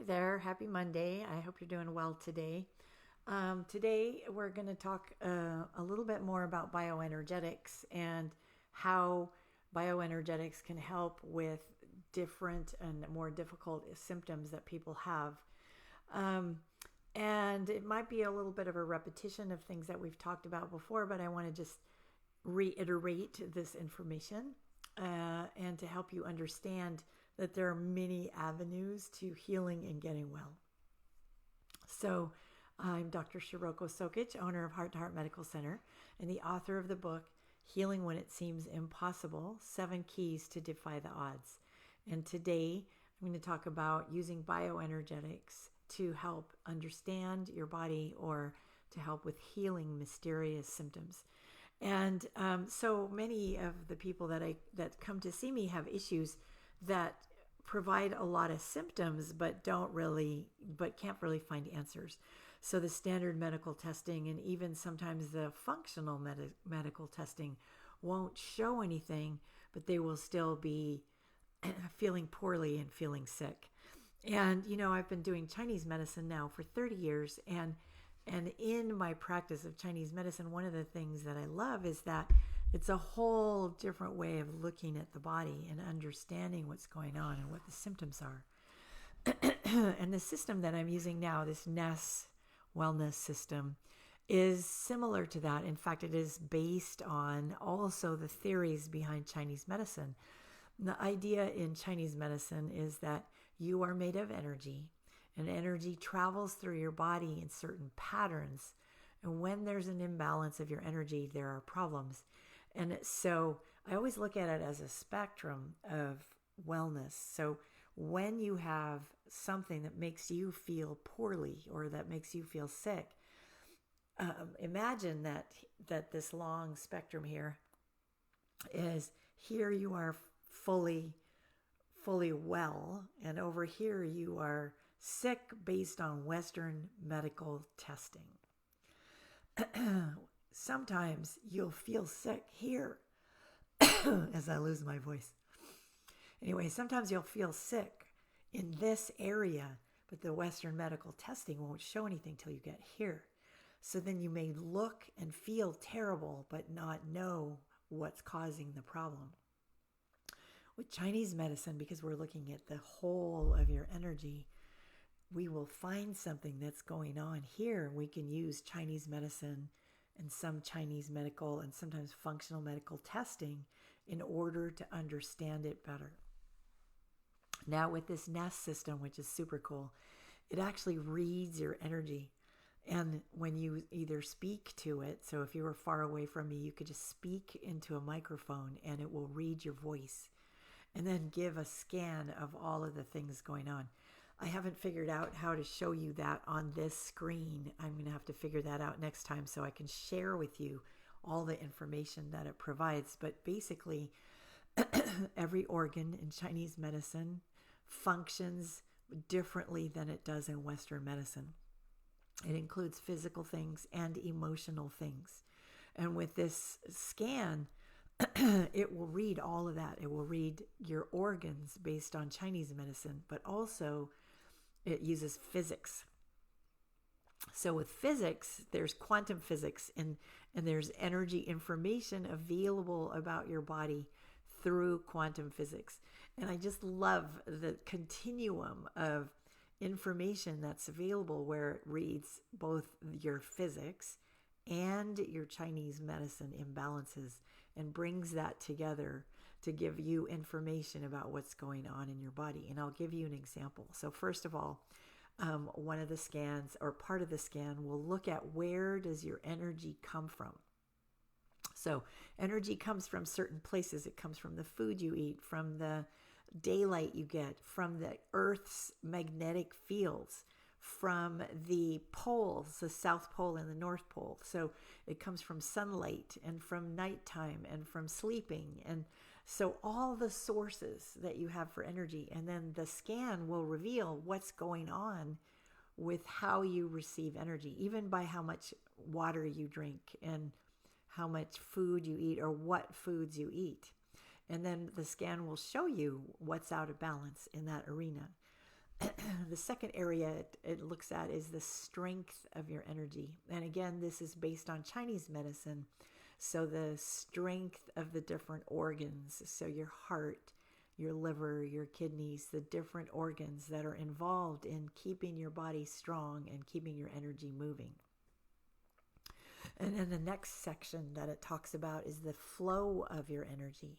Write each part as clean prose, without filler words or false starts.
there. Happy Monday. I hope you're doing well today. Today, we're going to talk a little bit more about bioenergetics and how bioenergetics can help with different and more difficult symptoms that people have. Um, and it might be a little bit of a repetition of things that we've talked about before, but I want to just reiterate this information and to help you understand that there are many avenues to healing and getting well. So, I'm Dr. Shiroko Sokitch, owner of Heart to Heart Medical Center, and the author of the book, Healing When It Seems Impossible, 7 Keys to Defy the Odds. And today, I'm going to talk about using bioenergetics to help understand your body or to help with healing mysterious symptoms. And so many of the people that come to see me have issues that provide a lot of symptoms, but can't really find answers. So the standard medical testing and even sometimes the functional medical testing won't show anything, but they will still be feeling poorly and feeling sick. And I've been doing Chinese medicine now for 30 years, and in my practice of Chinese medicine, one of the things that I love is that it's a whole different way of looking at the body and understanding what's going on and what the symptoms are. And the system that I'm using now, this NES wellness system, is similar to that. In fact, it is based on also the theories behind Chinese medicine. The idea in Chinese medicine is that you are made of energy, and energy travels through your body in certain patterns. And when there's an imbalance of your energy, there are problems. And so I always look at it as a spectrum of wellness. So when you have something that makes you feel poorly or that makes you feel sick, imagine that this long spectrum here is here you are fully well, and over here you are sick based on Western medical testing. Sometimes you'll feel sick here as I lose my voice. Anyway, sometimes you'll feel sick in this area, but the Western medical testing won't show anything till you get here. So then you may look and feel terrible, but not know what's causing the problem. With Chinese medicine, because we're looking at the whole of your energy, we will find something that's going on here. We can use Chinese medicine and some Chinese medical and sometimes functional medical testing in order to understand it better. Now with this NES system, which is super cool, it actually reads your energy. And when you either speak to it, so if you were far away from me, you could just speak into a microphone and it will read your voice and then give a scan of all of the things going on. I haven't figured out how to show you that on this screen. I'm going to have to figure that out next time so I can share with you all the information that it provides. But basically, every organ in Chinese medicine functions differently than it does in Western medicine. It includes physical things and emotional things. And with this scan, it will read all of that. It will read your organs based on Chinese medicine, but also it uses physics. So with physics, there's quantum physics and there's energy information available about your body through quantum physics. And I just love the continuum of information that's available where it reads both your physics and your Chinese medicine imbalances and brings that together to give you information about what's going on in your body. And I'll give you an example. So first of all, one of the scans or part of the scan will look at where does your energy come from. So energy comes from certain places. It comes from the food you eat, from the daylight you get, from the Earth's magnetic fields, from the poles, the South Pole and the North Pole. So it comes from sunlight and from nighttime and from sleeping. And so all the sources that you have for energy, and then the scan will reveal what's going on with how you receive energy, even by how much water you drink and how much food you eat or what foods you eat. And then the scan will show you what's out of balance in that arena. The second area it looks at is the strength of your energy. And again, this is based on Chinese medicine. So the strength of the different organs, so your heart, your liver, your kidneys, the different organs that are involved in keeping your body strong and keeping your energy moving. And then the next section that it talks about is the flow of your energy.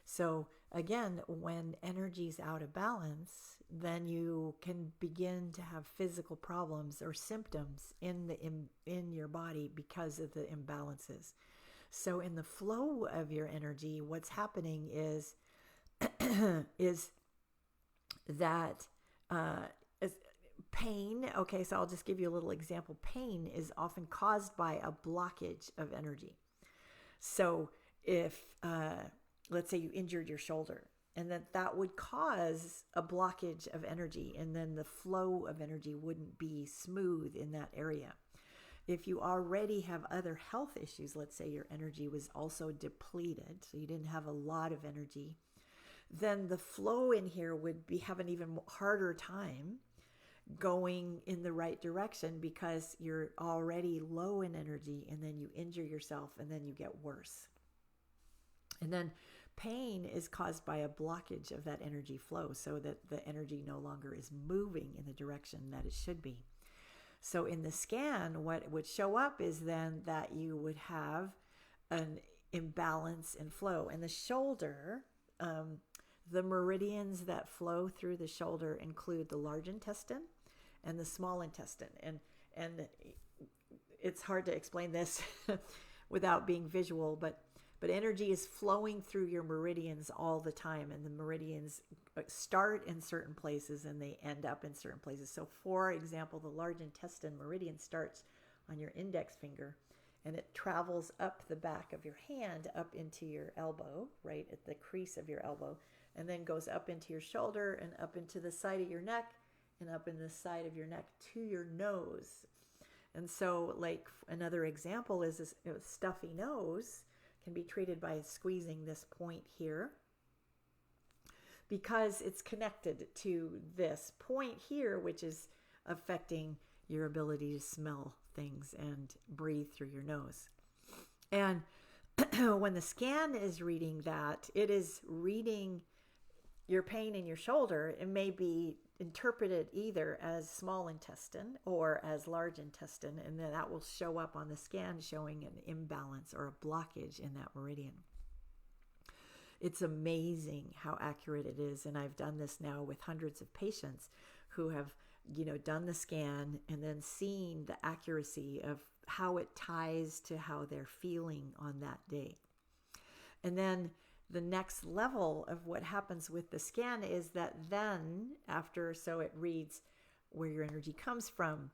So again, when energy is out of balance, then you can begin to have physical problems or symptoms in your body because of the imbalances. So in the flow of your energy, what's happening is that is pain. Okay, so I'll just give you a little example. Pain is often caused by a blockage of energy. So if let's say you injured your shoulder, and that would cause a blockage of energy, and then the flow of energy wouldn't be smooth in that area. If you already have other health issues, let's say your energy was also depleted, so you didn't have a lot of energy, then the flow in here would have an even harder time going in the right direction because you're already low in energy, and then you injure yourself, and then you get worse. And then pain is caused by a blockage of that energy flow, so that the energy no longer is moving in the direction that it should be. So in the scan, what would show up is then that you would have an imbalance in flow. And the shoulder, the meridians that flow through the shoulder include the large intestine and the small intestine. And it's hard to explain this without being visual, but energy is flowing through your meridians all the time, and the meridians start in certain places and they end up in certain places. So for example, the large intestine meridian starts on your index finger, and it travels up the back of your hand up into your elbow, right at the crease of your elbow, and then goes up into your shoulder and up into the side of your neck and up in the side of your neck to your nose. And so like another example is this, stuffy nose can be treated by squeezing this point here, because it's connected to this point here, which is affecting your ability to smell things and breathe through your nose. And when the scan is reading that, it is reading your pain in your shoulder. It may be interpreted either as small intestine or as large intestine, and then that will show up on the scan showing an imbalance or a blockage in that meridian. It's amazing how accurate it is, and I've done this now with hundreds of patients who have, done the scan and then seen the accuracy of how it ties to how they're feeling on that day. And then the next level of what happens with the scan is that then after, so it reads where your energy comes from,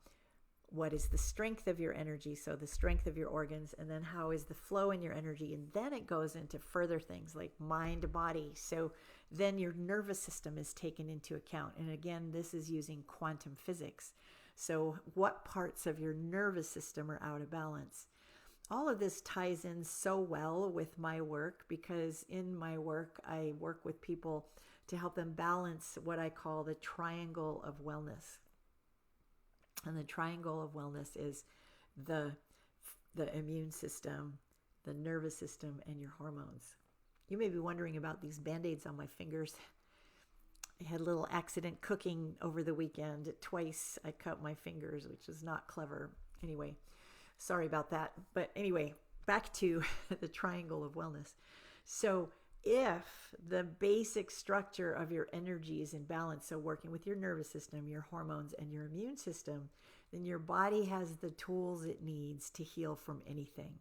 what is the strength of your energy, so the strength of your organs, and then how is the flow in your energy, and then it goes into further things like mind, body. So then your nervous system is taken into account. And again, this is using quantum physics. So what parts of your nervous system are out of balance? All of this ties in so well with my work, because in my work, I work with people to help them balance what I call the triangle of wellness. And the triangle of wellness is the immune system, the nervous system, and your hormones. You may be wondering about these Band-Aids on my fingers. I had a little accident cooking over the weekend. Twice I cut my fingers, which is not clever. Anyway, sorry about that. But anyway, back to the triangle of wellness. So if the basic structure of your energy is in balance, so working with your nervous system, your hormones, and your immune system, then your body has the tools it needs to heal from anything.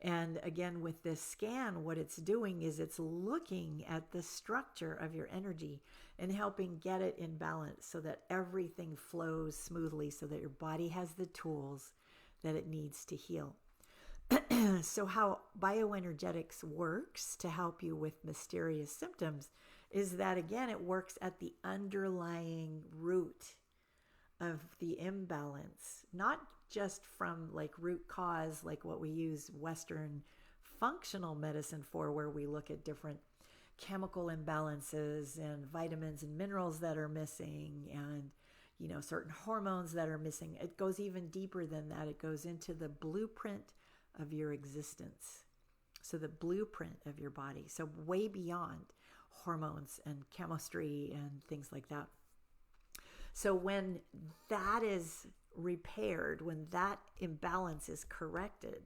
And again, with this scan, what it's doing is it's looking at the structure of your energy and helping get it in balance so that everything flows smoothly, so that your body has the tools that it needs to heal. So how bioenergetics works to help you with mysterious symptoms is that, again, it works at the underlying root of the imbalance, not just from like root cause, like what we use Western functional medicine for, where we look at different chemical imbalances and vitamins and minerals that are missing, and certain hormones that are missing. It goes even deeper than that. It goes into the blueprint of your existence. So the blueprint of your body. So way beyond hormones and chemistry and things like that. So when that is repaired, when that imbalance is corrected,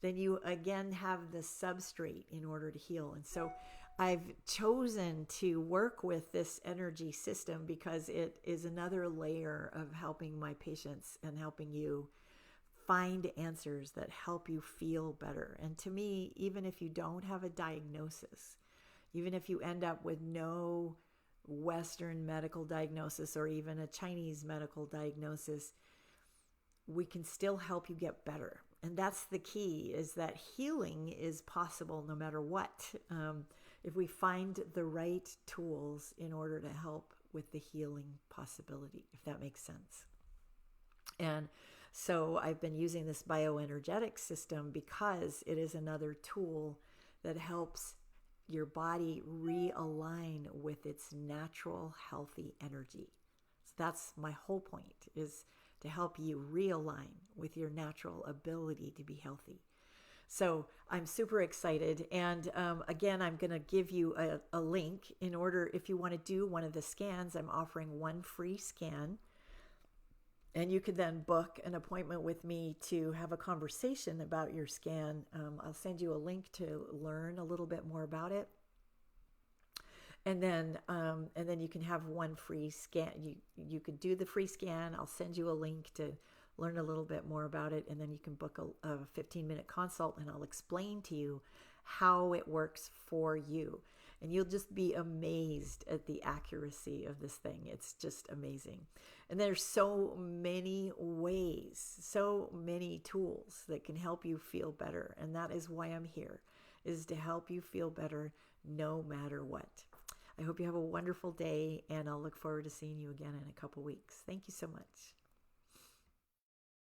then you again have the substrate in order to heal. And so I've chosen to work with this energy system because it is another layer of helping my patients and helping you find answers that help you feel better. And to me, even if you don't have a diagnosis, even if you end up with no Western medical diagnosis or even a Chinese medical diagnosis, we can still help you get better. And that's the key, is that healing is possible no matter what, if we find the right tools in order to help with the healing possibility, if that makes sense. And so I've been using this bioenergetics system because it is another tool that helps your body realign with its natural healthy energy. So that's my whole point, is to help you realign with your natural ability to be healthy. So I'm super excited. And again, I'm going to give you a link in order, if you want to do one of the scans. I'm offering one free scan. And you could then book an appointment with me to have a conversation about your scan. I'll send you a link to learn a little bit more about it. And then you can have one free scan. You could do the free scan. I'll send you a link to learn a little bit more about it. And then you can book a 15-minute consult, and I'll explain to you how it works for you. And you'll just be amazed at the accuracy of this thing. It's just amazing. And there's so many ways, so many tools that can help you feel better. And that is why I'm here, is to help you feel better no matter what. I hope you have a wonderful day, and I'll look forward to seeing you again in a couple weeks. Thank you so much.